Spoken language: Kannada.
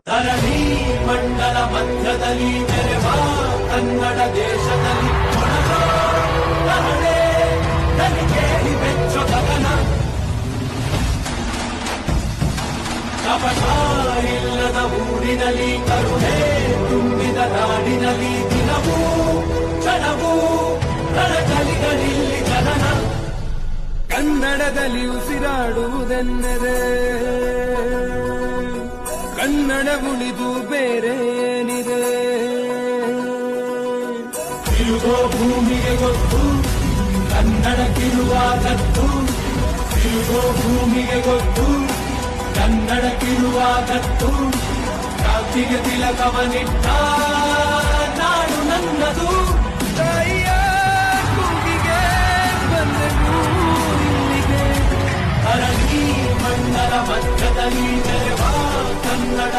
ಧರಣಿ ಮಂಡಲ ಮಧ್ಯದಲ್ಲಿ ನೆರೆವ ಕನ್ನಡ ದೇಶದಲ್ಲಿ ಕೇಳಿ ಬೆಚ್ಚ ಗಗನ ಕಪಟ ಇಲ್ಲದ ಊರಿನಲ್ಲಿ ಕರುಣೆ ತುಂಬಿದ ನಾಡಿನಲ್ಲಿ ದಿನವೂ ಕ್ಷಣವೂ ರಣಕಲಿಗಳಿಲ್ಲಿ ಜನನ ಕನ್ನಡದಲ್ಲಿ ಉಸಿರಾಡುವುದೆಂದರೆ ಕನ್ನಡ ಉಳಿದು ಬೇರೇನಿದೆ. ತಿರುಗೋ ಭೂಮಿಗೆ ಗೊತ್ತು ಕನ್ನಡಕ್ಕಿರುವ ಗತ್ತು, ತಿರುಗೋ ಭೂಮಿಗೆ ಗೊತ್ತು ಕನ್ನಡಕ್ಕಿರುವ ಗತ್ತು. ಕ್ರಾಂತಿಗೆ ತಿಲಕವನಿಟ್ಟ ನಾಡು ನನ್ನದು. ತಾಯಿಯ ಕೂಗಿಗೆ ಬಂದೆವು ಇಲ್ಲಿಗೆ. ಧರಣಿ ಮಂಡಲ ಮಧ್ಯದಲ್ಲಿ ನೆರೆವ ಕನ್ನಡ